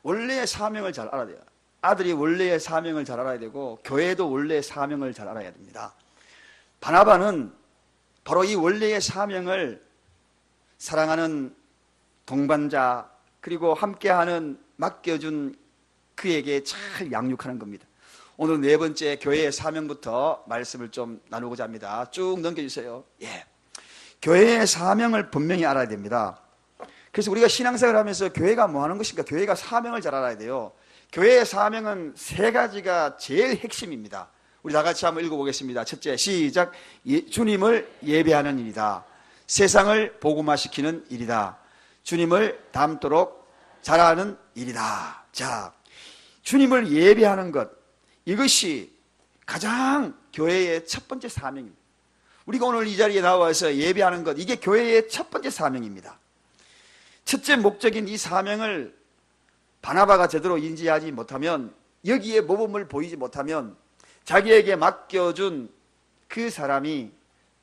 원래의 사명을 잘 알아야 돼요. 아들이 원래의 사명을 잘 알아야 되고 교회도 원래의 사명을 잘 알아야 됩니다. 바나바는 바로 이 원래의 사명을 사랑하는 동반자 그리고 함께하는 맡겨준 그에게 잘 양육하는 겁니다. 오늘 네 번째 교회의 사명부터 말씀을 좀 나누고자 합니다. 쭉 넘겨주세요. 예. 교회의 사명을 분명히 알아야 됩니다. 그래서 우리가 신앙생활을 하면서 교회가 뭐 하는 것인가? 교회가 사명을 잘 알아야 돼요. 교회의 사명은 세 가지가 제일 핵심입니다. 우리 다 같이 한번 읽어보겠습니다. 첫째, 시작. 주님을 예배하는 일이다. 세상을 복음화시키는 일이다. 주님을 닮도록 자라는 일이다. 자, 주님을 예배하는 것, 이것이 가장 교회의 첫 번째 사명입니다. 우리가 오늘 이 자리에 나와서 예배하는 것, 이게 교회의 첫 번째 사명입니다. 첫째 목적인 이 사명을 바나바가 제대로 인지하지 못하면, 여기에 모범을 보이지 못하면 자기에게 맡겨준 그 사람이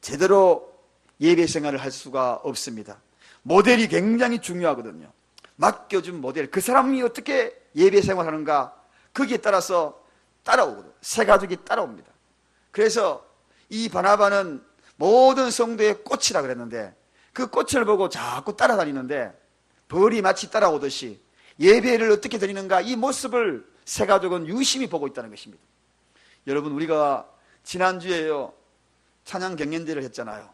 제대로 예배 생활을 할 수가 없습니다. 모델이 굉장히 중요하거든요. 맡겨준 모델, 그 사람이 어떻게 예배 생활하는가, 거기에 따라서 따라오거든요. 새 가족이 따라옵니다. 그래서 이 바나바는 모든 성도의 꽃이라 그랬는데 그 꽃을 보고 자꾸 따라다니는데 벌이 마치 따라오듯이 예배를 어떻게 드리는가, 이 모습을 새 가족은 유심히 보고 있다는 것입니다. 여러분, 우리가 지난주에요 찬양 경연대회를 했잖아요.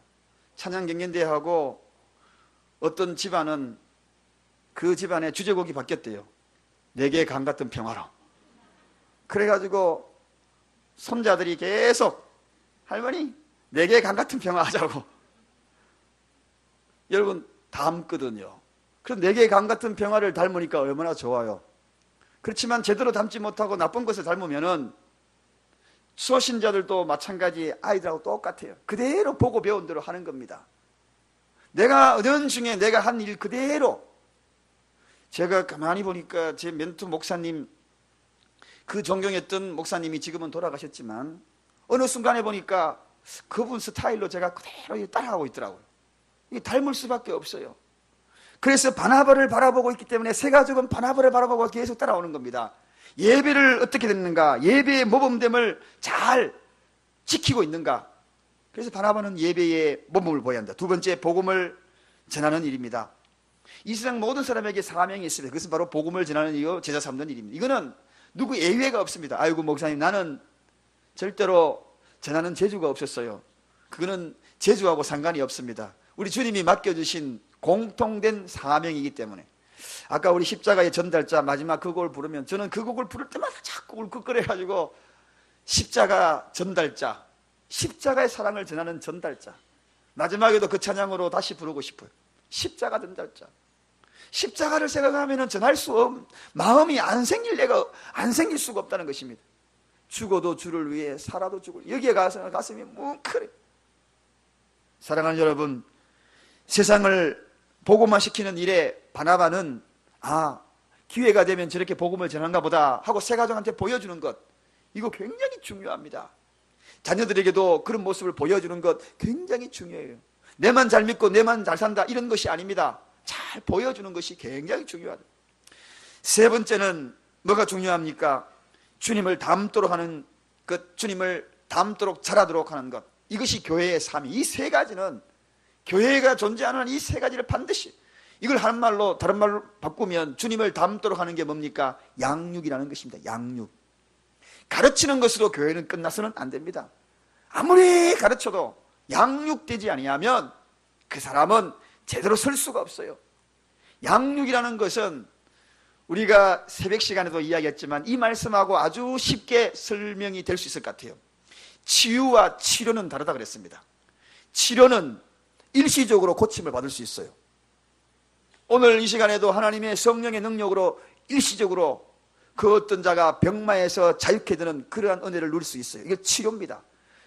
찬양 경연대회하고 어떤 집안은 그 집안의 주제곡이 바뀌었대요. 내게 강 같은 평화로. 그래가지고 손자들이 계속 할머니 내게 강 같은 평화 하자고. 여러분 닮거든요. 그래서 내게 강 같은 평화를 닮으니까 얼마나 좋아요. 그렇지만 제대로 닮지 못하고 나쁜 것을 닮으면은 수호신자들도 마찬가지 아이들하고 똑같아요. 그대로 보고 배운 대로 하는 겁니다. 내가 은연 중에 내가 한 일 그대로. 제가 가만히 보니까 제 멘토 목사님, 그 존경했던 목사님이 지금은 돌아가셨지만 어느 순간에 보니까 그분 스타일로 제가 그대로 따라가고 있더라고요. 이게 닮을 수밖에 없어요. 그래서 바나바를 바라보고 있기 때문에 새 가족은 바나바를 바라보고 계속 따라오는 겁니다. 예배를 어떻게 됐는가, 예배의 모범됨을 잘 지키고 있는가. 그래서 바나바는 예배의 모범을 보여야 한다. 두 번째, 복음을 전하는 일입니다. 이 세상 모든 사람에게 사명이 있습니다. 그것은 바로 복음을 전하는 일이고 제자 삼는 일입니다. 이거는 누구 예외가 없습니다. 아이고 목사님, 나는 절대로 전하는 재주가 없었어요. 그거는 재주하고 상관이 없습니다. 우리 주님이 맡겨주신 공통된 사명이기 때문에. 아까 우리 십자가의 전달자 마지막 그 곡을 부르면 저는 그 곡을 부를 때마다 자꾸 울컥거려가지고 십자가 전달자, 십자가의 사랑을 전하는 전달자, 마지막에도 그 찬양으로 다시 부르고 싶어요. 십자가 전달자. 십자가를 생각하면 전할 수 없는 마음이 안 생길 수가 없다는 것입니다. 죽어도 주를 위해 살아도 주를, 여기에 가서 가슴이 뭉클해. 사랑하는 여러분, 세상을 복음화시키는 일에 바나바는 기회가 되면 저렇게 복음을 전한가 보다 하고 새 가족한테 보여주는 것, 이거 굉장히 중요합니다. 자녀들에게도 그런 모습을 보여주는 것 굉장히 중요해요. 내만 잘 믿고 내만 잘 산다 이런 것이 아닙니다. 잘 보여주는 것이 굉장히 중요하다. 세 번째는 뭐가 중요합니까? 주님을 닮도록 하는 것, 주님을 닮도록 자라도록 하는 것, 이것이 교회의 삶이. 이 세 가지는, 교회가 존재하는 이 세 가지를 반드시, 이걸 다른 말로 바꾸면 주님을 닮도록 하는 게 뭡니까? 양육이라는 것입니다. 양육. 가르치는 것으로 교회는 끝나서는 안 됩니다. 아무리 가르쳐도 양육되지 아니하면 그 사람은 제대로 설 수가 없어요. 양육이라는 것은 우리가 새벽 시간에도 이야기했지만 이 말씀하고 아주 쉽게 설명이 될 수 있을 것 같아요. 치유와 치료는 다르다 그랬습니다. 치료는 일시적으로 고침을 받을 수 있어요. 오늘 이 시간에도 하나님의 성령의 능력으로 일시적으로 그 어떤 자가 병마에서 자유케 되는 그러한 은혜를 누릴 수 있어요. 이게 치료입니다.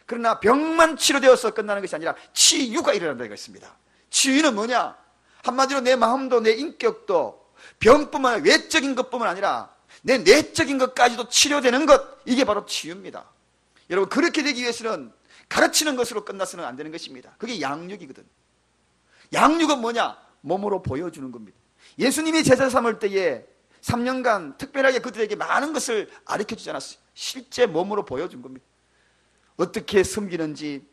그러나 병만 치료되어서 끝나는 것이 아니라 치유가 일어난다는 것입니다. 치유는 뭐냐? 한마디로 내 마음도 내 인격도 병뿐만 아니라 외적인 것뿐만 아니라 내 내적인 것까지도 치료되는 것, 이게 바로 치유입니다. 여러분, 그렇게 되기 위해서는 가르치는 것으로 끝나서는 안 되는 것입니다. 그게 양육이거든. 양육은 뭐냐? 몸으로 보여주는 겁니다. 예수님이 제자 삼을 때에 3년간 특별하게 그들에게 많은 것을 가르쳐주지 않았어요. 실제 몸으로 보여준 겁니다. 어떻게 섬기는지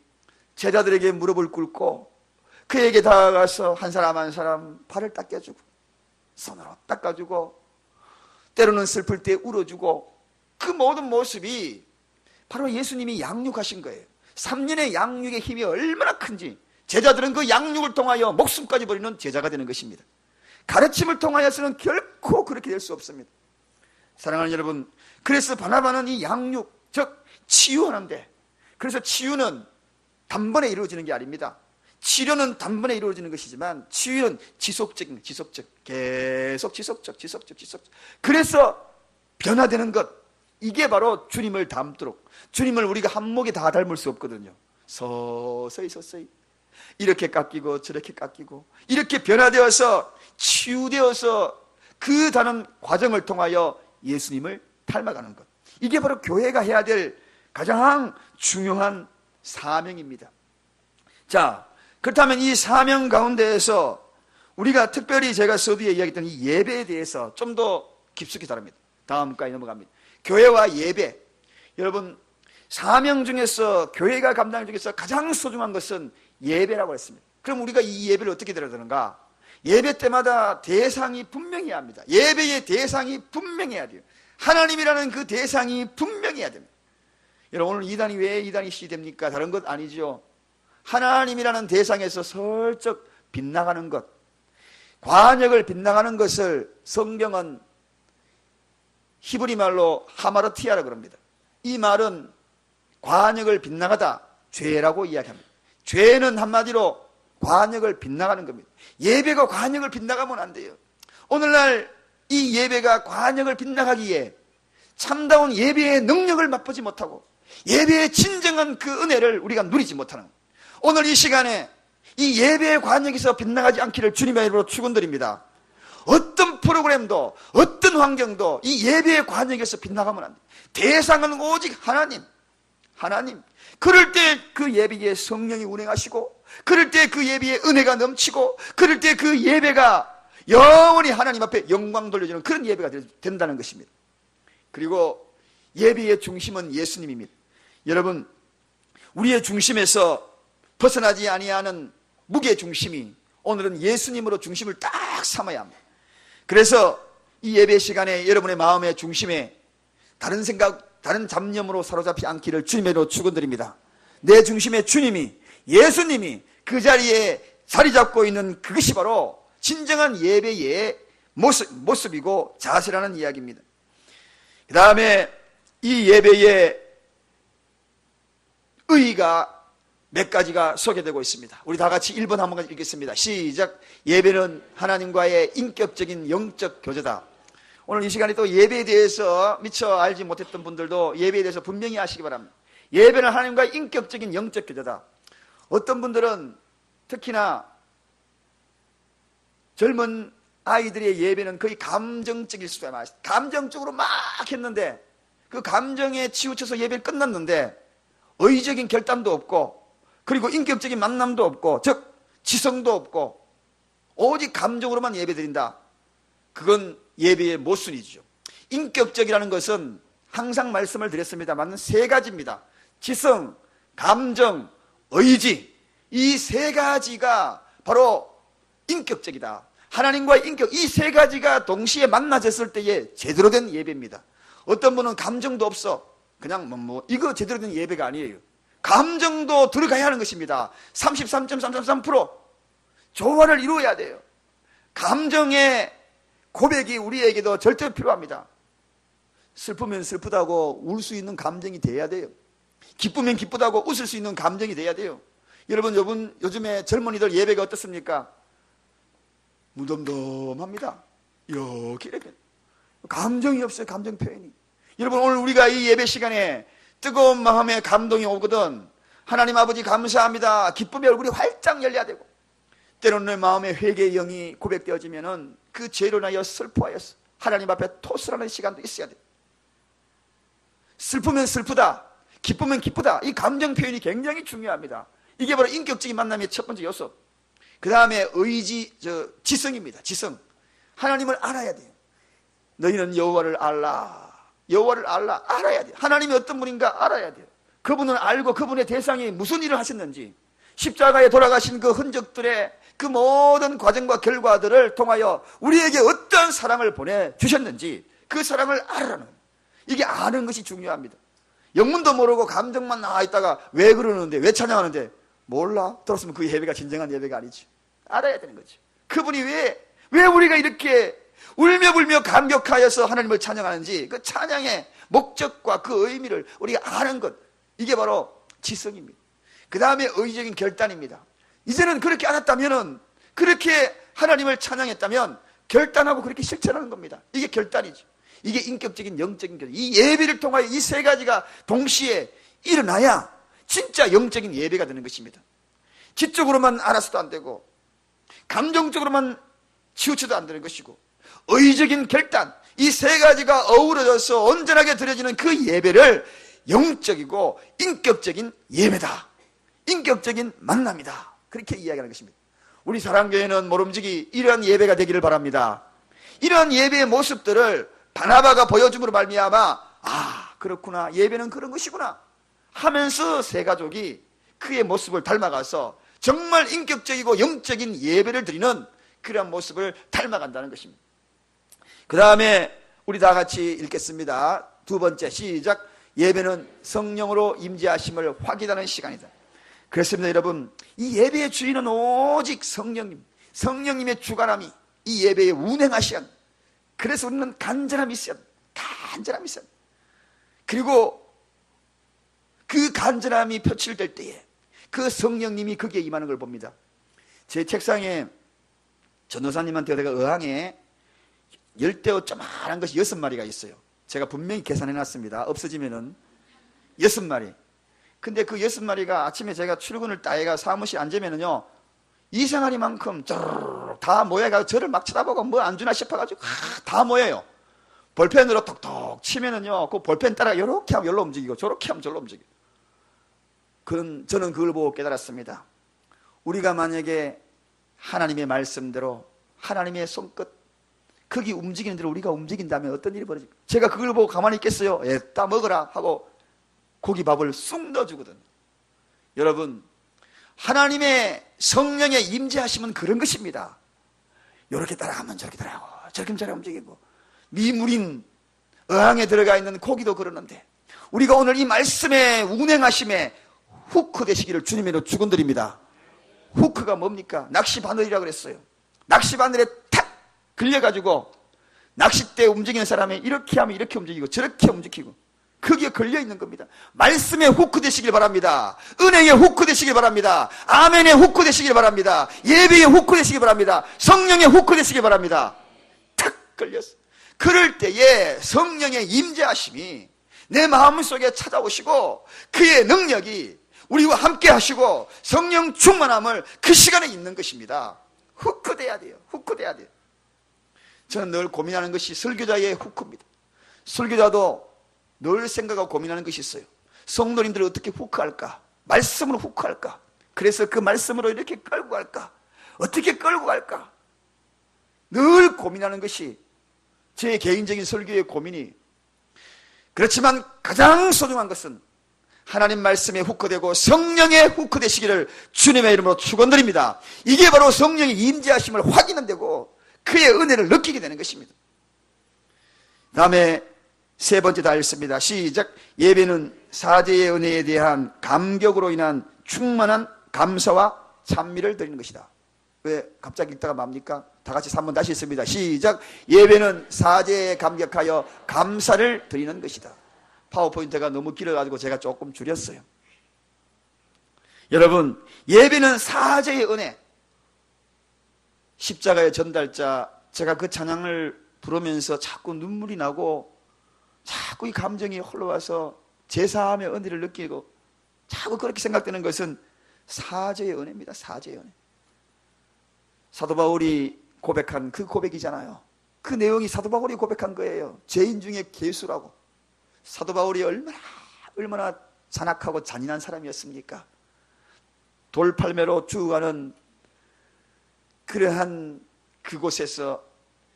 제자들에게 무릎을 꿇고 그에게 다가가서 한 사람 한 사람 발을 닦여주고 손으로 닦아주고 때로는 슬플 때 울어주고 그 모든 모습이 바로 예수님이 양육하신 거예요. 3년의 양육의 힘이 얼마나 큰지 제자들은 그 양육을 통하여 목숨까지 버리는 제자가 되는 것입니다. 가르침을 통하여서는 결코 그렇게 될 수 없습니다. 사랑하는 여러분, 그래서 바나바는 이 양육, 즉 치유하는데, 그래서 치유는 단번에 이루어지는 게 아닙니다. 치료는 단번에 이루어지는 것이지만 치유는 지속적. 그래서 변화되는 것, 이게 바로 주님을 닮도록, 주님을 우리가 한목에 다 닮을 수 없거든요. 서서히 이렇게 깎이고 저렇게 깎이고 이렇게 변화되어서 치유되어서 그 다른 과정을 통하여 예수님을 닮아가는 것, 이게 바로 교회가 해야 될 가장 중요한 사명입니다. 자, 그렇다면 이 사명 가운데에서 우리가 특별히 제가 서두에 이야기했던 이 예배에 대해서 좀 더 깊숙이 다룹니다. 다음까지 넘어갑니다. 교회와 예배, 여러분 사명 중에서 교회가 감당 중에서 가장 소중한 것은 예배라고 했습니다. 그럼 우리가 이 예배를 어떻게 들어야 되는가? 예배 때마다 대상이 분명해야 합니다. 예배의 대상이 분명해야 돼요. 하나님이라는 그 대상이 분명해야 됩니다. 여러분 오늘 2단이 왜 2단이 시됩니까? 다른 것 아니죠. 하나님이라는 대상에서 슬쩍 빗나가는 것, 관역을 빗나가는 것을 성경은 히브리 말로 하마르티아라고 합니다. 이 말은 관역을 빗나가다, 죄라고 이야기합니다. 죄는 한마디로 관역을 빗나가는 겁니다. 예배가 관역을 빗나가면 안 돼요. 오늘날 이 예배가 관역을 빗나가기에 참다운 예배의 능력을 맛보지 못하고 예배의 진정한 그 은혜를 우리가 누리지 못하는, 오늘 이 시간에 이 예배의 관역에서 빗나가지 않기를 주님의 이름으로 축원드립니다. 어떤 프로그램도 어떤 환경도 이 예배의 관역에서 빗나가면 안 돼요. 대상은 오직 하나님. 그럴 때 그 예배에 성령이 운행하시고, 그럴 때 그 예배에 은혜가 넘치고, 그럴 때 그 예배가 영원히 하나님 앞에 영광 돌려주는 그런 예배가 된다는 것입니다. 그리고 예배의 중심은 예수님입니다. 여러분, 우리의 중심에서 벗어나지 아니하는 무게 중심이 오늘은 예수님으로 중심을 딱 삼아야 합니다. 그래서 이 예배 시간에 여러분의 마음의 중심에 다른 생각, 다른 잡념으로 사로잡지 않기를 주님으로 축원드립니다. 내 중심에 주님이, 예수님이 그 자리에 자리 잡고 있는 그것이 바로 진정한 예배의 모습이고 자세라는 이야기입니다. 그 다음에 이 예배의 의의가 몇 가지가 소개되고 있습니다. 우리 다 같이 1번 한번 읽겠습니다. 시작. 예배는 하나님과의 인격적인 영적 교제다. 오늘 이 시간에 또 예배에 대해서 미처 알지 못했던 분들도 예배에 대해서 분명히 아시기 바랍니다. 예배는 하나님과의 인격적인 영적 교제다. 어떤 분들은 특히나 젊은 아이들의 예배는 거의 감정적일 수가 많아요. 감정적으로 막 했는데 그 감정에 치우쳐서 예배를 끝났는데 의적인 결단도 없고, 그리고 인격적인 만남도 없고, 즉 지성도 없고 오직 감정으로만 예배드린다. 그건 예배의 모순이죠. 인격적이라는 것은 항상 말씀을 드렸습니다만 세 가지입니다. 지성, 감정, 의지, 이 세 가지가 바로 인격적이다. 하나님과의 인격, 이 세 가지가 동시에 만나졌을 때에 제대로 된 예배입니다. 어떤 분은 감정도 없어, 그냥 이거 제대로 된 예배가 아니에요. 감정도 들어가야 하는 것입니다. 33.333% 조화를 이루어야 돼요. 감정의 고백이 우리에게도 절대 필요합니다. 슬프면 슬프다고 울 수 있는 감정이 돼야 돼요. 기쁘면 기쁘다고 웃을 수 있는 감정이 돼야 돼요. 여러분, 요즘에 젊은이들 예배가 어떻습니까? 무덤덤합니다. 이렇게 감정이 없어요. 감정 표현이. 여러분, 오늘 우리가 이 예배 시간에 뜨거운 마음에 감동이 오거든 하나님 아버지 감사합니다. 기쁨의 얼굴이 활짝 열려야 되고, 때로는 내 마음에 회개의 영이 고백되어지면은 그 죄로 인하여 슬퍼하였어 하나님 앞에 토설하는 시간도 있어야 돼. 슬프면 슬프다, 기쁘면 기쁘다, 이 감정 표현이 굉장히 중요합니다. 이게 바로 인격적인 만남의 첫 번째 요소. 그 다음에 지성입니다. 지성. 하나님을 알아야 돼요. 너희는 여호와를 알라. 여호와를 알라. 알아야 돼. 하나님이 어떤 분인가 알아야 돼요. 그분을 알고 그분의 대상이 무슨 일을 하셨는지, 십자가에 돌아가신 그 흔적들의 그 모든 과정과 결과들을 통하여 우리에게 어떤 사랑을 보내주셨는지 그 사랑을 알아라는, 이게 아는 것이 중요합니다. 영문도 모르고 감정만 나와 있다가 왜 그러는데, 왜 찬양하는데 몰라? 들었으면 그 예배가 진정한 예배가 아니지. 알아야 되는 거지. 그분이 왜 우리가 이렇게 울며불며 감격하여서 하나님을 찬양하는지, 그 찬양의 목적과 그 의미를 우리가 아는 것, 이게 바로 지성입니다. 그 다음에 의적인 결단입니다. 이제는 그렇게 알았다면은, 그렇게 하나님을 찬양했다면 결단하고 그렇게 실천하는 겁니다. 이게 결단이죠. 이게 인격적인 영적인 결단. 이 예배를 통하여 이 세 가지가 동시에 일어나야 진짜 영적인 예배가 되는 것입니다. 지적으로만 알아서도 안 되고, 감정적으로만 치우쳐도 안 되는 것이고, 의적인 결단, 이 세 가지가 어우러져서 온전하게 드려지는 그 예배를 영적이고 인격적인 예배다, 인격적인 만남이다, 그렇게 이야기하는 것입니다. 우리 사랑교회는 모름지기 이러한 예배가 되기를 바랍니다. 이러한 예배의 모습들을 바나바가 보여줌으로 말미암아, 아 그렇구나, 예배는 그런 것이구나 하면서 세 가족이 그의 모습을 닮아가서 정말 인격적이고 영적인 예배를 드리는 그러한 모습을 닮아간다는 것입니다. 그 다음에 우리 다 같이 읽겠습니다. 두 번째, 시작. 예배는 성령으로 임재하심을 확인하는 시간이다. 그렇습니다. 여러분, 이 예배의 주인은 오직 성령님, 성령님의 주관함이 이 예배에 운행하셔야 합니다. 그래서 우리는 간절함이 있어야 합니다. 간절함이 있어야 합니다. 그리고 그 간절함이 표출될 때에 그 성령님이 거기에 임하는 걸 봅니다. 제 책상에 전도사님한테 내가 의항에 열대어 조그마한 것이 6마리가 있어요. 제가 분명히 계산해 놨습니다. 없어지면은 6마리. 근데 그 6마리가 아침에 제가 출근을 따위가 사무실 앉으면은요, 이생아리만큼 다 모여가 저를 막 쳐다보고 뭐 안 주나 싶어가지고 다 모여요. 볼펜으로 톡톡 치면은요, 그 볼펜 따라 이렇게 하면 여기로 움직이고 저렇게 하면 저리로 움직이고. 저는 그걸 보고 깨달았습니다. 우리가 만약에 하나님의 말씀대로 하나님의 손끝, 거기 움직이는 대로 우리가 움직인다면 어떤 일이 벌어질까? 제가 그걸 보고 가만히 있겠어요? 예, 따 먹어라 하고 고기밥을 쑥 넣어주거든. 여러분, 하나님의 성령의 임재하심은 그런 것입니다. 이렇게 따라가면 저렇게 따라가고 저렇게 저렇게 움직이고, 미물인 어항에 들어가 있는 고기도 그러는데 우리가 오늘 이 말씀의 운행하심에 후크 되시기를 주님으로 축원드립니다. 후크가 뭡니까? 낚시바늘이라고 그랬어요. 낚시바늘에 탁 걸려가지고 낚싯대 움직이는 사람이 이렇게 하면 이렇게 움직이고 저렇게 움직이고, 거기에 걸려있는 겁니다. 말씀에 후크 되시길 바랍니다. 은혜에 후크 되시길 바랍니다. 아멘에 후크 되시길 바랍니다. 예배에 후크 되시길 바랍니다. 성령에 후크 되시길 바랍니다. 탁 걸렸어. 그럴 때에 성령의 임재하심이 내 마음속에 찾아오시고 그의 능력이 우리와 함께 하시고 성령 충만함을 그 시간에 있는 것입니다. 후크 돼야 돼요. 후크 돼야 돼요. 저는 늘 고민하는 것이 설교자의 후크입니다. 설교자도 늘 생각하고 고민하는 것이 있어요. 성도님들을 어떻게 후크할까? 말씀으로 후크할까? 그래서 그 말씀으로 이렇게 끌고 갈까? 어떻게 끌고 갈까? 늘 고민하는 것이 제 개인적인 설교의 고민이. 그렇지만 가장 소중한 것은 하나님 말씀에 후크되고 성령에 후크되시기를 주님의 이름으로 축원드립니다. 이게 바로 성령의 임재하심을 확인한다고 그의 은혜를 느끼게 되는 것입니다. 다음에 세 번째 다 읽습니다. 시작. 예배는 사제의 은혜에 대한 감격으로 인한 충만한 감사와 찬미를 드리는 것이다. 왜 갑자기 읽다가 맙니까? 다 같이 3번 다시 읽습니다. 시작. 예배는 사제에 감격하여 감사를 드리는 것이다. 파워포인트가 너무 길어가지고 제가 조금 줄였어요. 여러분, 예배는 사제의 은혜. 십자가의 전달자, 제가 그 찬양을 부르면서 자꾸 눈물이 나고 자꾸 이 감정이 흘러와서 제사함의 은혜를 느끼고 자꾸 그렇게 생각되는 것은 사제의 은혜입니다. 사제의 은혜. 사도 바울이 고백한 그 고백이잖아요. 그 내용이 사도 바울이 고백한 거예요. 죄인 중에 괴수라고. 사도 바울이 얼마나 잔악하고 잔인한 사람이었습니까? 돌팔매로 죽어가는 그러한 그곳에서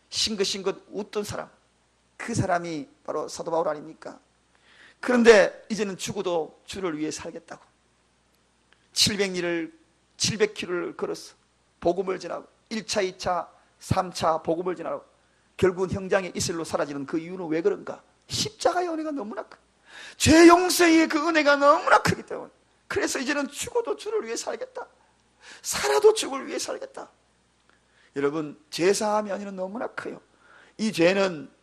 싱긋싱긋 웃던 사람, 그 사람이 바로 사도 바울 아닙니까? 그런데 이제는 죽어도 주를 위해 살겠다고 700km를 걸었어. 복음을 전하고 1차, 2차, 3차 복음을 전하고 결국은 형장의 이슬로 사라지는 그 이유는 왜 그런가? 십자가의 은혜가 너무나 크, 죄 용서의 그 은혜가 너무나 크기 때문에. 그래서 이제는 죽어도 주를 위해 살겠다, 살아도 주를 위해 살겠다. 여러분, 죄사함이 아니라 너무나 커요. 이 죄는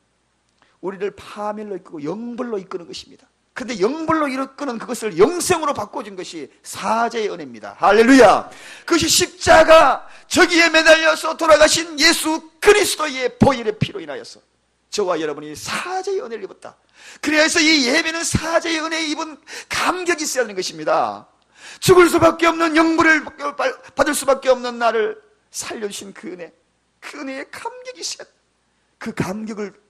우리를 파멸로 이끄고 영벌로 이끄는 것입니다. 근데 영벌로 이끄는 그것을 영생으로 바꿔준 것이 사죄의 은혜입니다. 할렐루야. 그것이 십자가 저기에 매달려서 돌아가신 예수 그리스도의 보혈의 피로 인하여서 저와 여러분이 사죄의 은혜를 입었다. 그래서 이 예배는 사죄의 은혜에 입은 감격이 있어야 하는 것입니다. 죽을 수밖에 없는 영벌을 받을 수밖에 없는 나를 살려주신 그 은혜, 그 은혜에 감격이 있어야 돼. 그 감격을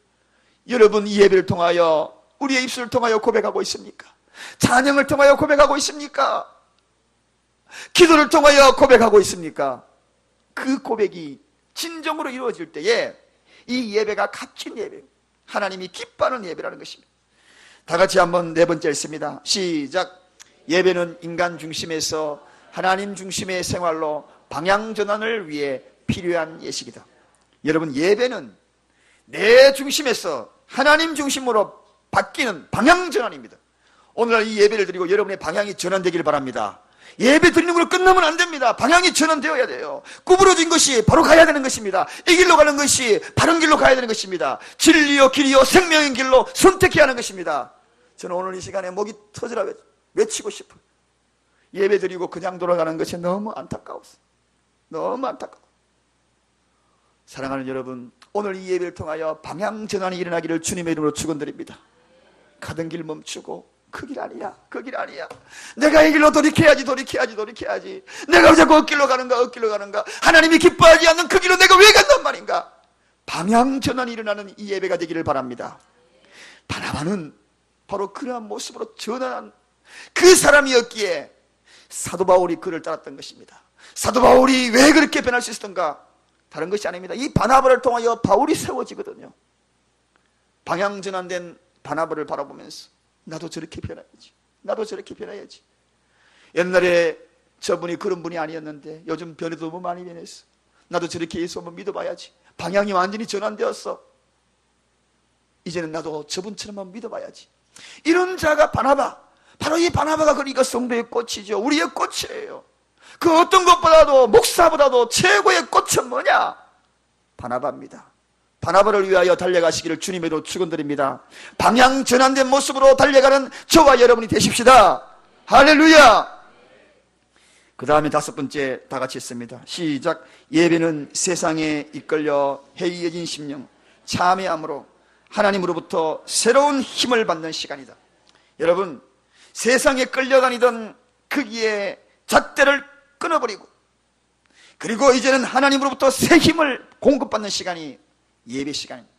여러분 이 예배를 통하여 우리의 입술을 통하여 고백하고 있습니까? 찬양을 통하여 고백하고 있습니까? 기도를 통하여 고백하고 있습니까? 그 고백이 진정으로 이루어질 때에 이 예배가 값진 예배, 하나님이 기뻐하는 예배라는 것입니다. 다 같이 한번 네 번째 읽습니다. 시작. 예배는 인간 중심에서 하나님 중심의 생활로 방향 전환을 위해 필요한 예식이다. 여러분, 예배는 내 중심에서 하나님 중심으로 바뀌는 방향 전환입니다. 오늘날 이 예배를 드리고 여러분의 방향이 전환되기를 바랍니다. 예배 드리는 걸로 끝나면 안 됩니다. 방향이 전환되어야 돼요. 구부러진 것이 바로 가야 되는 것입니다. 이 길로 가는 것이 바른 길로 가야 되는 것입니다. 진리요 길이요 생명인 길로 선택해야 하는 것입니다. 저는 오늘 이 시간에 목이 터지라 외치고 싶어요. 예배 드리고 그냥 돌아가는 것이 너무 안타까웠어요. 너무 안타까워요. 사랑하는 여러분, 오늘 이 예배를 통하여 방향 전환이 일어나기를 주님의 이름으로 축원드립니다. 가던 길 멈추고 그 길 아니야, 그 길 아니야, 내가 이 길로 돌이켜야지, 내가 왜 자꾸 엇길로 가는가, 하나님이 기뻐하지 않는 그 길로 내가 왜 간단 말인가. 방향 전환이 일어나는 이 예배가 되기를 바랍니다. 바나바는 바로 그러한 모습으로 전환한 그 사람이었기에 사도 바울이 그를 따랐던 것입니다. 사도 바울이 왜 그렇게 변할 수 있었던가? 다른 것이 아닙니다. 이 바나바를 통하여 바울이 세워지거든요. 방향 전환된 바나바를 바라보면서 나도 저렇게 변해야지. 옛날에 저분이 그런 분이 아니었는데 요즘 변해도 너무 많이 변했어. 나도 저렇게 예수 한번 믿어봐야지. 방향이 완전히 전환되었어. 이제는 나도 저분처럼 한번 믿어봐야지. 이런 자가 바나바. 바로 이 바나바가 그러니까 성도의 꽃이죠. 우리의 꽃이에요. 그 어떤 것보다도, 목사보다도 최고의 꽃은 뭐냐? 바나바입니다. 바나바를 위하여 달려가시기를 주님으로 축원드립니다. 방향 전환된 모습으로 달려가는 저와 여러분이 되십시다. 할렐루야. 그 다음에 다섯 번째 다 같이 했습니다. 시작. 예배는 세상에 이끌려 해이해진 심령 참회함으로 하나님으로부터 새로운 힘을 받는 시간이다. 여러분, 세상에 끌려다니던 거기에 잣대를 끊어버리고, 그리고 이제는 하나님으로부터 새 힘을 공급받는 시간이 예배 시간입니다.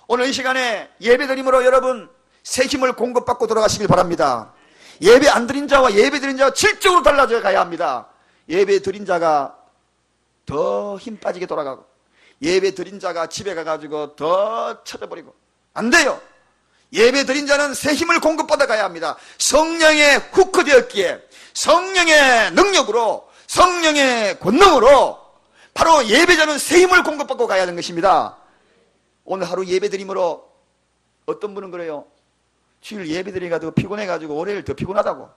오늘 이 시간에 예배 드림으로 여러분 새 힘을 공급받고 돌아가시길 바랍니다. 예배 안 드린 자와 예배 드린 자와 질적으로 달라져 가야 합니다. 예배 드린 자가 더 힘 빠지게 돌아가고, 예배 드린 자가 집에 가가지고 더 쳐져버리고 안 돼요. 예배 드린 자는 새 힘을 공급받아 가야 합니다. 성령의 후크되었기에 성령의 능력으로, 성령의 권능으로 바로 예배자는 새 힘을 공급받고 가야 하는 것입니다. 오늘 하루 예배 드림으로 어떤 분은 그래요. 주일 예배 드려가지고 피곤해가지고 월요일 더 피곤하다고.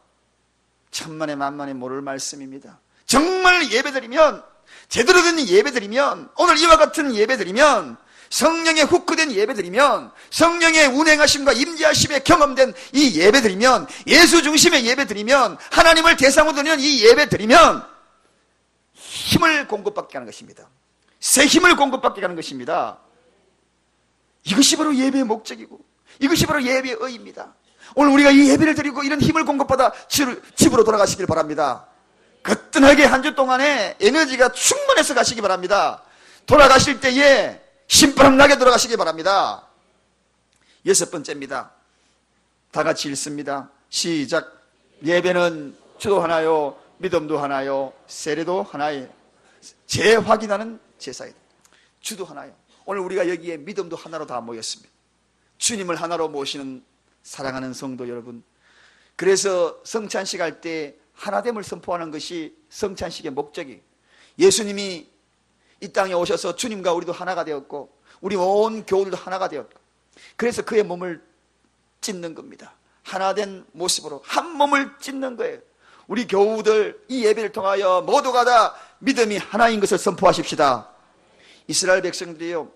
천만에 만만에 모를 말씀입니다. 정말 예배 드리면, 제대로 된 예배 드리면, 오늘 이와 같은 예배 드리면, 성령의 후크된 예배 드리면, 성령의 운행하심과 임재하심에 경험된 이 예배 드리면, 예수 중심의 예배 드리면, 하나님을 대상으로 드리는 이 예배 드리면 힘을 공급받게 하는 것입니다. 새 힘을 공급받게 하는 것입니다. 이것이 바로 예배의 목적이고, 이것이 바로 예배의 의의입니다. 오늘 우리가 이 예배를 드리고 이런 힘을 공급받아 집으로 돌아가시길 바랍니다. 거뜬하게 한 주 동안에 에너지가 충만해서 가시기 바랍니다. 돌아가실 때에 신바람 나게 돌아가시기 바랍니다. 여섯 번째입니다. 다 같이 읽습니다. 시작. 예배는 주도 하나요, 믿음도 하나요, 세례도 하나예요. 재확인하는 제사이다. 주도 하나요. 오늘 우리가 여기에 믿음도 하나로 다 모였습니다. 주님을 하나로 모시는 사랑하는 성도 여러분, 그래서 성찬식 할 때 하나됨을 선포하는 것이 성찬식의 목적이에요. 예수님이 이 땅에 오셔서 주님과 우리도 하나가 되었고 우리 온 교우들도 하나가 되었고, 그래서 그의 몸을 찢는 겁니다. 하나된 모습으로 한 몸을 찢는 거예요. 우리 교우들 이 예배를 통하여 모두가 다 믿음이 하나인 것을 선포하십시다. 이스라엘 백성들이요,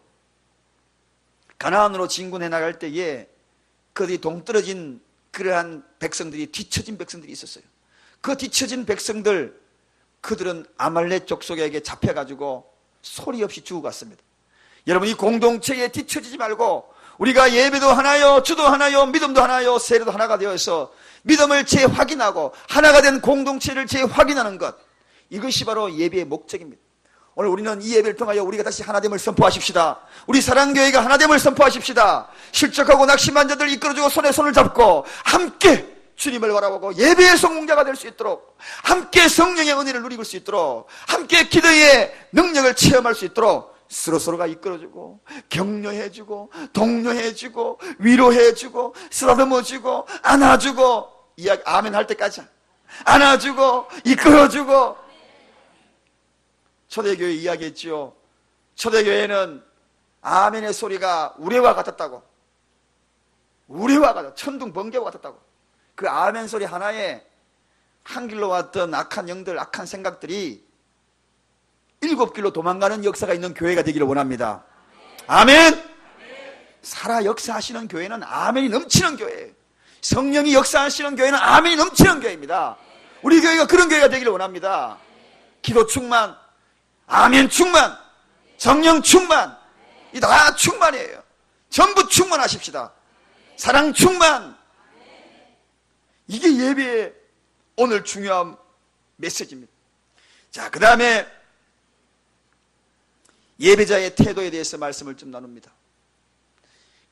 가나안으로 진군해 나갈 때에 그들이 동떨어진 그러한 백성들이, 뒤처진 백성들이 있었어요. 그 뒤처진 백성들, 그들은 아말렉 족속에게 잡혀가지고 소리 없이 죽어갔습니다. 여러분, 이 공동체에 뒤처지지 말고 우리가 예배도 하나요, 주도 하나요, 믿음도 하나요, 세례도 하나가 되어서 믿음을 재확인하고 하나가 된 공동체를 재확인하는 것, 이것이 바로 예배의 목적입니다. 오늘 우리는 이 예배를 통하여 우리가 다시 하나됨을 선포하십시다. 우리 사랑교회가 하나됨을 선포하십시다. 실족하고 낙심한 자들 이끌어주고 손에 손을 잡고 함께 주님을 바라보고 예배의 성공자가 될 수 있도록, 함께 성령의 은혜를 누릴 수 있도록, 함께 기도의 능력을 체험할 수 있도록 서로서로가 이끌어주고 격려해주고 독려해주고 위로해주고 쓰다듬어주고 안아주고, 이야기 아멘 할 때까지 안아주고 이끌어주고. 초대교회 이야기했지요. 초대교회는 아멘의 소리가 우레와 같았다고. 우레와 같았다. 천둥 번개와 같았다고. 그 아멘 소리 하나에 한 길로 왔던 악한 영들, 악한 생각들이 7길로 도망가는 역사가 있는 교회가 되기를 원합니다. 아멘! 살아 역사하시는 교회는 아멘이 넘치는 교회예요. 성령이 역사하시는 교회는 아멘이 넘치는 교회입니다. 우리 교회가 그런 교회가 되기를 원합니다. 기도 충만, 아멘 충만, 성령 충만, 이 다 충만이에요. 전부 충만하십시다. 사랑 충만. 이게 예배의 오늘 중요한 메시지입니다. 자, 그 다음에 예배자의 태도에 대해서 말씀을 좀 나눕니다.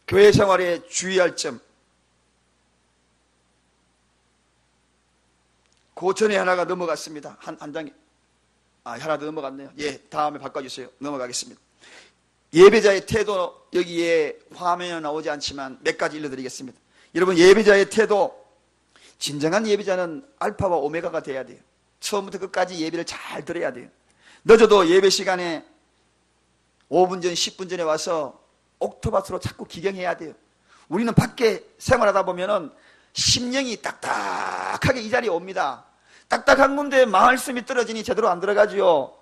교회 생활에 주의할 점, 그 전에 하나가 넘어갔습니다. 한 장에 하나 더 넘어갔네요. 예, 다음에 바꿔주세요. 넘어가겠습니다. 예배자의 태도, 여기에 화면에 나오지 않지만 몇 가지 일러드리겠습니다. 여러분, 예배자의 태도, 진정한 예배자는 알파와 오메가가 돼야 돼요. 처음부터 끝까지 예배를 잘 들어야 돼요. 늦어도 예배 시간에 5분 전, 10분 전에 와서 옥토밭으로 자꾸 기경해야 돼요. 우리는 밖에 생활하다 보면은 심령이 딱딱하게 이 자리에 옵니다. 딱딱한 건데 말씀이 떨어지니 제대로 안 들어가지요.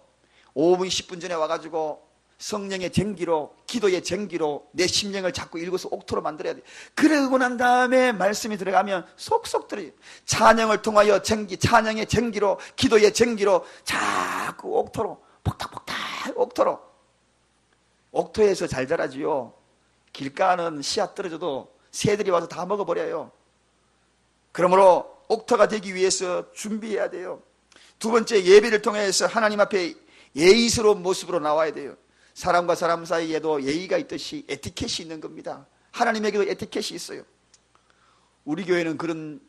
5분, 10분 전에 와가지고 성령의 쟁기로, 기도의 쟁기로 내 심령을 자꾸 읽어서 옥토로 만들어야 돼요. 그러고 난 다음에 말씀이 들어가면 속속 들어요. 찬양을 통하여 쟁기, 찬양의 쟁기로, 기도의 쟁기로 자꾸 옥토로, 폭탁폭탁 옥토로. 옥토에서 잘 자라지요. 길가는 씨앗 떨어져도 새들이 와서 다 먹어버려요. 그러므로 옥토가 되기 위해서 준비해야 돼요. 두 번째, 예배를 통해서 하나님 앞에 예의스러운 모습으로 나와야 돼요. 사람과 사람 사이에도 예의가 있듯이 에티켓이 있는 겁니다. 하나님에게도 에티켓이 있어요. 우리 교회는 그런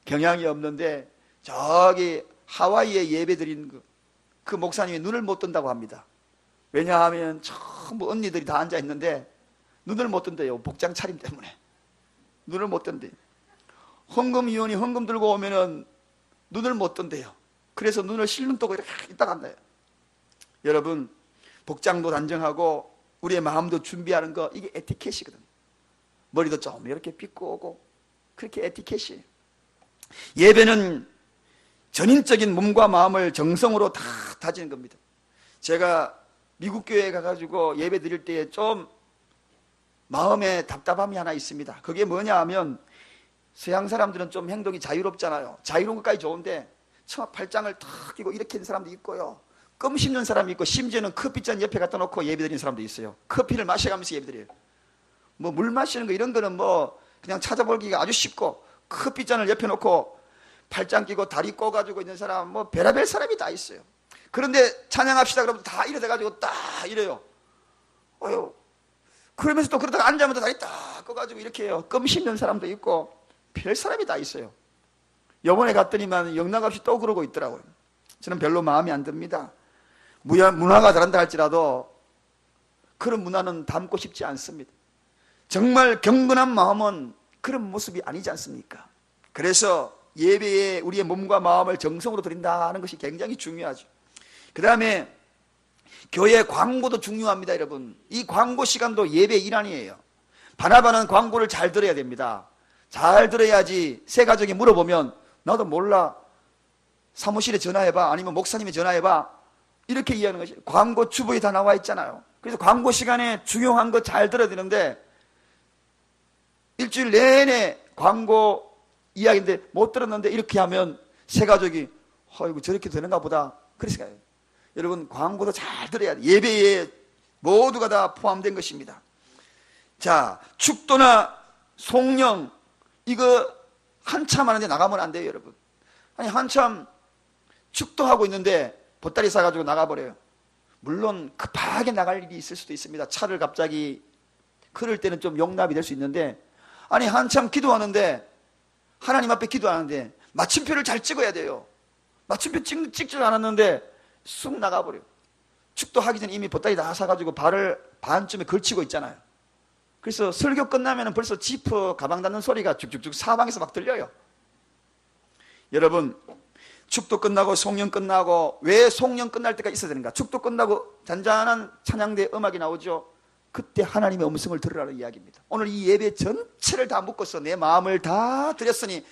경향이 없는데 저기 하와이에 예배 드리는 그 목사님이 눈을 못 뜬다고 합니다. 왜냐하면 전부 언니들이 다 앉아 있는데 눈을 못 뜬대요. 복장 차림 때문에 눈을 못 뜬대요. 헌금위원이 헌금 들고 오면은 눈을 못 뜬대요. 그래서 눈을 실눈 뜨고 이렇게 있다 간대요. 여러분, 복장도 단정하고 우리의 마음도 준비하는 거, 이게 에티켓이거든요. 머리도 좀 이렇게 빗고 오고, 그렇게 에티켓이에요. 예배는 전인적인 몸과 마음을 정성으로 다 다지는 겁니다. 제가 미국 교회에 가가지고 예배 드릴 때에 좀 마음에 답답함이 하나 있습니다. 그게 뭐냐 하면, 서양 사람들은 좀 행동이 자유롭잖아요. 자유로운 것까지 좋은데 팔짱을 탁 끼고 이렇게 있는 사람도 있고요, 껌 씹는 사람이 있고, 심지어는 커피잔 옆에 갖다 놓고 예배 드리는 사람도 있어요. 커피를 마셔가면서 예배 드려요. 뭐 물 마시는 거 이런 거는 뭐 그냥 찾아보기가 아주 쉽고, 커피잔을 옆에 놓고 팔짱 끼고 다리 꼬가지고 있는 사람, 뭐 별의별 사람이 다 있어요. 그런데 찬양합시다 그러면 다 이래 돼가지고 딱 이래요. 그러면서 또 그러다가 앉으면 또 다리 딱 꺼가지고 이렇게 해요. 껌 씹는 사람도 있고 별 사람이 다 있어요. 이번에 갔더니만 영락없이 또 그러고 있더라고요. 저는 별로 마음에 안 듭니다. 문화가 다른다 할지라도 그런 문화는 담고 싶지 않습니다. 정말 경건한 마음은 그런 모습이 아니지 않습니까? 그래서 예배에 우리의 몸과 마음을 정성으로 드린다는 것이 굉장히 중요하죠. 그 다음에 교회 광고도 중요합니다. 여러분, 이 광고 시간도 예배 일환이에요. 바나바는 광고를 잘 들어야 됩니다. 잘 들어야지. 새 가족이 물어보면 나도 몰라, 사무실에 전화해봐, 아니면 목사님이 전화해봐, 이렇게 이해하는 것이, 광고 주부에 다 나와 있잖아요. 그래서 광고 시간에 중요한 거 잘 들어야 되는데, 일주일 내내 광고 이야기인데 못 들었는데 이렇게 하면 새 가족이 이거 저렇게 되는가 보다, 그래서 여러분, 광고도 잘 들어야 돼. 예배에 모두가 다 포함된 것입니다. 자, 축도나 송령, 이거 한참 하는데 나가면 안 돼요, 여러분. 아니, 한참 축도하고 있는데 보따리 싸가지고 나가버려요. 물론 급하게 나갈 일이 있을 수도 있습니다. 차를 갑자기, 그럴 때는 좀 용납이 될 수 있는데, 아니, 한참 기도하는데, 하나님 앞에 기도하는데 마침표를 잘 찍어야 돼요. 마침표 찍지 않았는데 쑥 나가버려요. 축도하기 전에 이미 보따리 다 사가지고 발을 반쯤에 걸치고 있잖아요. 그래서 설교 끝나면 벌써 지퍼 가방 닫는 소리가 쭉쭉쭉 사방에서 막 들려요. 여러분, 축도 끝나고 송령 끝나고, 왜 송령 끝날 때가 있어야 되는가? 축도 끝나고 잔잔한 찬양대 음악이 나오죠. 그때 하나님의 음성을 들으라는 이야기입니다. 오늘 이 예배 전체를 다 묶어서 내 마음을 다 드렸으니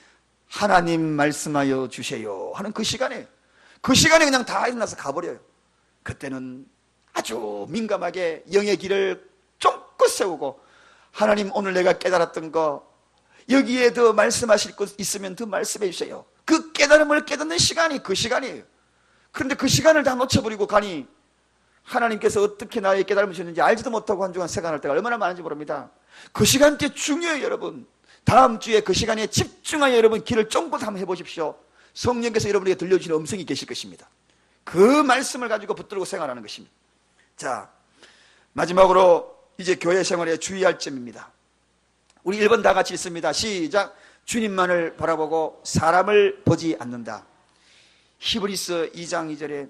하나님 말씀하여 주세요 하는 그 시간에 그냥 다 일어나서 가버려요. 그때는 아주 민감하게 영의 길을 쫑긋 세우고, 하나님, 오늘 내가 깨달았던 거, 여기에 더 말씀하실 것 있으면 더 말씀해 주세요. 그 깨달음을 깨닫는 시간이 그 시간이에요. 그런데 그 시간을 다 놓쳐버리고 가니 하나님께서 어떻게 나의 깨달음을 주셨는지 알지도 못하고 한 주간 생각할 때가 얼마나 많은지 모릅니다. 그 시간대 중요해요, 여러분. 다음 주에 그 시간에 집중하여 여러분 길을 쫑긋 한번 해보십시오. 성령께서 여러분에게 들려주시는 음성이 계실 것입니다. 그 말씀을 가지고 붙들고 생활하는 것입니다. 자, 마지막으로 이제 교회 생활에 주의할 점입니다. 우리 1번 다 같이 읽습니다. 시작. 주님만을 바라보고 사람을 보지 않는다. 히브리서 2장 2절에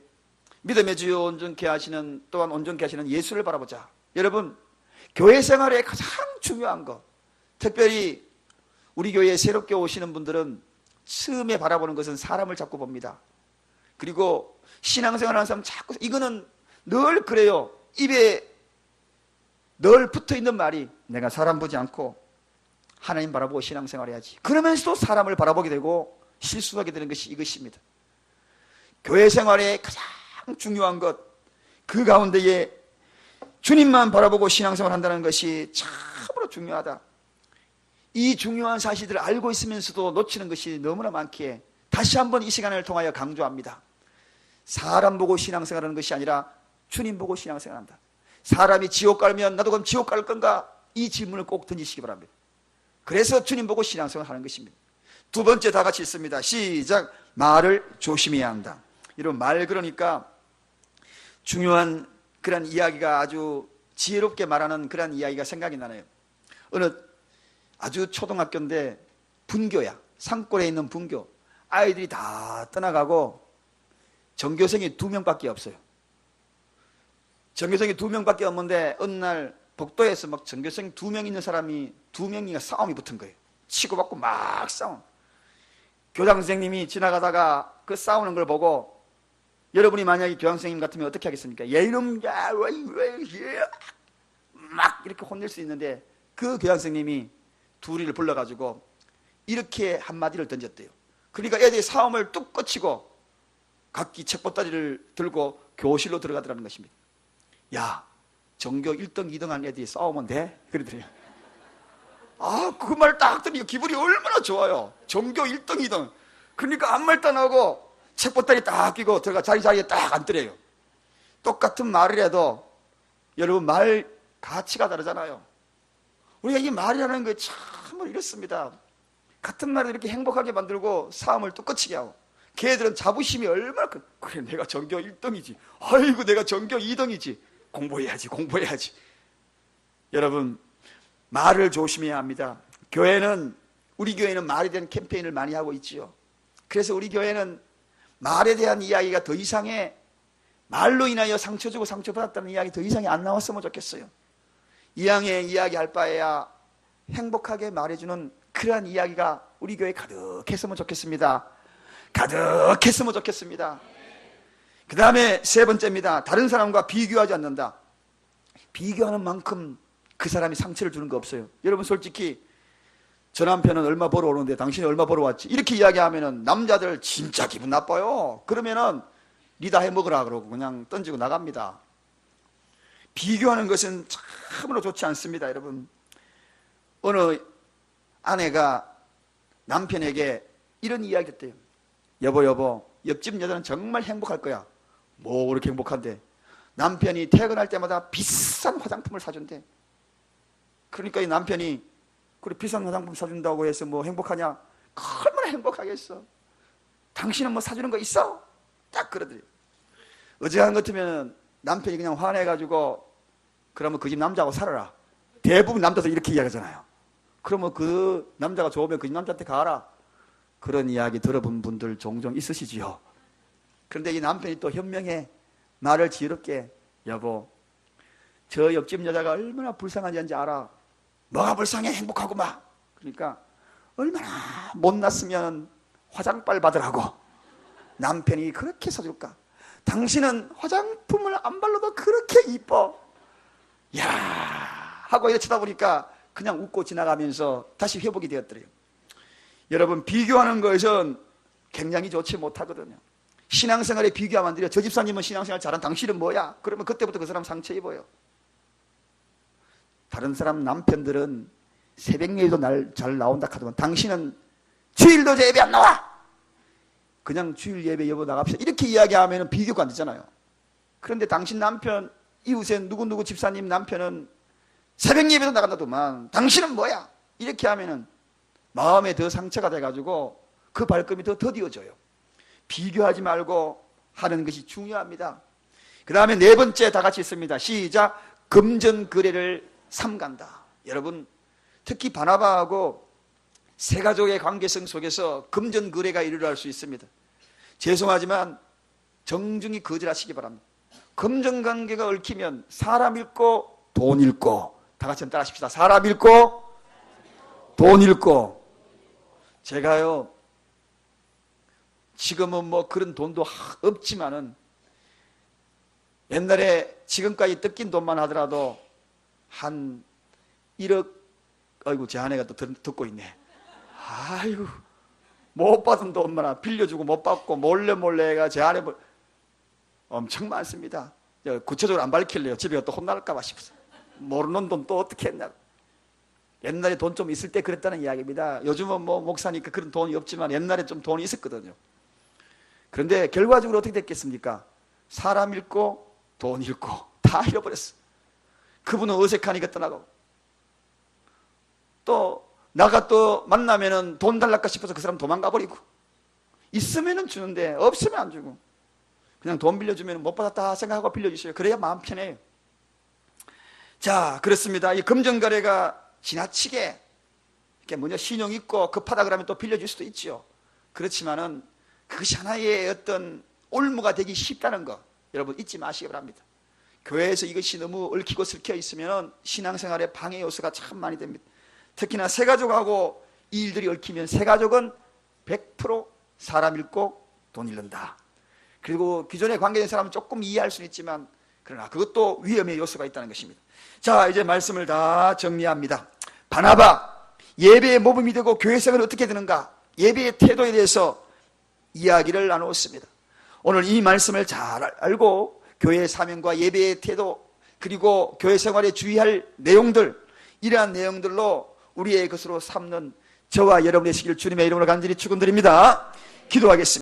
믿음의 주요 온전케 하시는, 또한 온전케 하시는 예수를 바라보자. 여러분, 교회 생활에 가장 중요한 것, 특별히 우리 교회에 새롭게 오시는 분들은 처음에 바라보는 것은 사람을 자꾸 봅니다. 그리고 신앙생활 하는 사람 자꾸, 이거는 늘 그래요. 입에 늘 붙어있는 말이, 내가 사람 보지 않고 하나님 바라보고 신앙생활 해야지. 그러면서도 사람을 바라보게 되고 실수하게 되는 것이 이것입니다. 교회 생활에 가장 중요한 것, 그 가운데에 주님만 바라보고 신앙생활 한다는 것이 참으로 중요하다. 이 중요한 사실들을 알고 있으면서도 놓치는 것이 너무나 많기에 다시 한번 이 시간을 통하여 강조합니다. 사람 보고 신앙생활하는 것이 아니라 주님 보고 신앙생활한다. 사람이 지옥 가면 나도 그럼 지옥 갈 건가? 이 질문을 꼭 던지시기 바랍니다. 그래서 주님 보고 신앙생활하는 것입니다. 두 번째 다 같이 읽습니다. 시작. 말을 조심해야 한다. 이런 말, 그러니까 중요한 그런 이야기가, 아주 지혜롭게 말하는 그런 이야기가 생각이 나네요. 어느 아주 초등학교인데 분교야. 산골에 있는 분교. 아이들이 다 떠나가고 전교생이 2명밖에 없어요. 전교생이 2명밖에 없는데 어느 날 복도에서 막 전교생 2명 있는 사람이 2명이가 싸움이 붙은 거예요. 치고받고 막 싸움. 교장 선생님이 지나가다가 그 싸우는 걸 보고, 여러분이 만약에 교장 선생님 같으면 어떻게 하겠습니까? 얘 이놈, 야, 막 이렇게 혼낼 수 있는데, 그 교장 선생님이 둘이를 불러가지고 이렇게 한마디를 던졌대요. 그러니까 애들이 싸움을 뚝 꺼치고 각기 책보따리를 들고 교실로 들어가더라는 것입니다. 야, 전교 1등, 2등 한 애들이 싸우면 돼? 그러더래요. 아, 그 말 딱 들으니까 기분이 얼마나 좋아요. 전교 1등, 2등. 그러니까 아무 말도 안 하고 책보따리 딱 끼고 들어가 자리에 딱 앉더래요. 똑같은 말을 해도 여러분, 말 가치가 다르잖아요. 우리가 이 말이라는 게 참 이렇습니다. 같은 말을 이렇게 행복하게 만들고 싸움을 또 끝이게 하고, 걔들은 자부심이 얼마나 그래, 내가 전교 1등이지, 아이고 내가 전교 2등이지, 공부해야지. 여러분, 말을 조심해야 합니다. 우리 교회는 말에 대한 캠페인을 많이 하고 있지요. 그래서 우리 교회는 말에 대한 이야기가 더 이상의, 말로 인하여 상처 주고 상처받았다는 이야기 더 이상이 안 나왔으면 좋겠어요. 이왕에 이야기할 바에야 행복하게 말해주는 그러한 이야기가 우리 교회에 가득했으면 좋겠습니다. 가득했으면 좋겠습니다. 그 다음에 세 번째입니다. 다른 사람과 비교하지 않는다. 비교하는 만큼 그 사람이 상처를 주는 거 없어요. 여러분 솔직히 저 남편은 얼마 벌어오는데 당신이 얼마 벌어왔지? 이렇게 이야기하면은 남자들 진짜 기분 나빠요. 그러면은 니 다 해먹으라 그러고 그냥 던지고 나갑니다. 비교하는 것은 참으로 좋지 않습니다. 여러분, 어느 아내가 남편에게 이런 이야기 했대요. 여보, 옆집 여자는 정말 행복할 거야. 뭐 그렇게 행복한데? 남편이 퇴근할 때마다 비싼 화장품을 사준대. 그러니까 이 남편이 그래 비싼 화장품 사준다고 해서 뭐 행복하냐? 얼마나 행복하겠어. 당신은 뭐 사주는 거 있어? 딱 그러더래요. 어제한 것 같으면 남편이 그냥 화내가지고 그러면 그 집 남자하고 살아라. 대부분 남자들 이렇게 이야기하잖아요. 그러면 그 남자가 좋으면 그 집 남자한테 가라. 그런 이야기 들어본 분들 종종 있으시지요. 그런데 이 남편이 또 현명해. 말을 지혜롭게, 여보, 저 옆집 여자가 얼마나 불쌍한지 알아. 뭐가 불쌍해? 행복하고 막. 그러니까 얼마나 못났으면 화장빨 받으라고 남편이 그렇게 사줄까. 당신은 화장품을 안 발라도 그렇게 이뻐. 야 하고 이렇게 쳐다보니까 그냥 웃고 지나가면서 다시 회복이 되었더래요. 여러분, 비교하는 것은 굉장히 좋지 못하거든요. 신앙생활에 비교하면 안 돼요. 저 집사님은 신앙생활 잘한 당신은 뭐야? 그러면 그때부터 그 사람 상처 입어요. 다른 사람 남편들은 새벽 예배도 잘 나온다 하더만 당신은 주일도 예배 안 나와. 그냥 주일 예배 여보 나갑시다 이렇게 이야기하면 비교가 안 되잖아요. 그런데 당신 남편 이웃에 누구누구 집사님 남편은 새벽 예배도 나간다더만 당신은 뭐야? 이렇게 하면은 마음에 더 상처가 돼가지고 그 발걸음이 더 더디어져요. 비교하지 말고 하는 것이 중요합니다. 그 다음에 네 번째 다 같이 있습니다. 시작. 금전거래를 삼간다. 여러분, 특히 바나바하고 세 가족의 관계성 속에서 금전거래가 일어날 수 있습니다. 죄송하지만 정중히 거절하시기 바랍니다. 금전관계가 얽히면 사람 잃고 돈 잃고, 다 같이 따라 하십시다. 사람 잃고 돈 잃고. 제가요 지금은 뭐 그런 돈도 없지만은 옛날에 지금까지 뜯긴 돈만 하더라도 한 1억, 아이고 제 아내가 또 듣고 있네. 아이고 못 받은 돈만 빌려주고 못 받고 몰래 제 아내 엄청 많습니다. 구체적으로 안 밝힐래요. 집에 또 혼날까 봐 싶어서. 모르는 돈 또 어떻게 했나. 옛날에 돈 좀 있을 때 그랬다는 이야기입니다. 요즘은 뭐 목사니까 그런 돈이 없지만 옛날에 좀 돈이 있었거든요. 그런데 결과적으로 어떻게 됐겠습니까? 사람 잃고 돈 잃고 다 잃어버렸어. 그분은 어색하니까 떠나고, 또 나가 또 만나면은 돈 달랄까 싶어서 그 사람 도망가 버리고, 있으면은 주는데 없으면 안 주고, 그냥 돈 빌려주면 못 받았다 생각하고 빌려주세요. 그래야 마음 편해요. 자, 그렇습니다. 이 금전거래가 지나치게 이렇게 뭐냐 신용 있고 급하다 그러면 또 빌려줄 수도 있죠. 그렇지만은 그것이 하나의 어떤 올무가 되기 쉽다는 거 여러분 잊지 마시기 바랍니다. 교회에서 이것이 너무 얽히고 설켜 있으면 신앙생활에 방해 요소가 참 많이 됩니다. 특히나 새가족하고 이 일들이 얽히면 새가족은 100% 사람 잃고 돈 잃는다. 그리고 기존에 관계된 사람은 조금 이해할 수는 있지만 그러나 그것도 위험의 요소가 있다는 것입니다. 자, 이제 말씀을 다 정리합니다. 바나바, 예배의 모범이 되고 교회생활은 어떻게 되는가? 예배의 태도에 대해서 이야기를 나누었습니다. 오늘 이 말씀을 잘 알고 교회의 사명과 예배의 태도, 그리고 교회 생활에 주의할 내용들, 이러한 내용들로 우리의 것으로 삼는 저와 여러분의 시기를 주님의 이름으로 간절히 축원드립니다. 기도하겠습니다.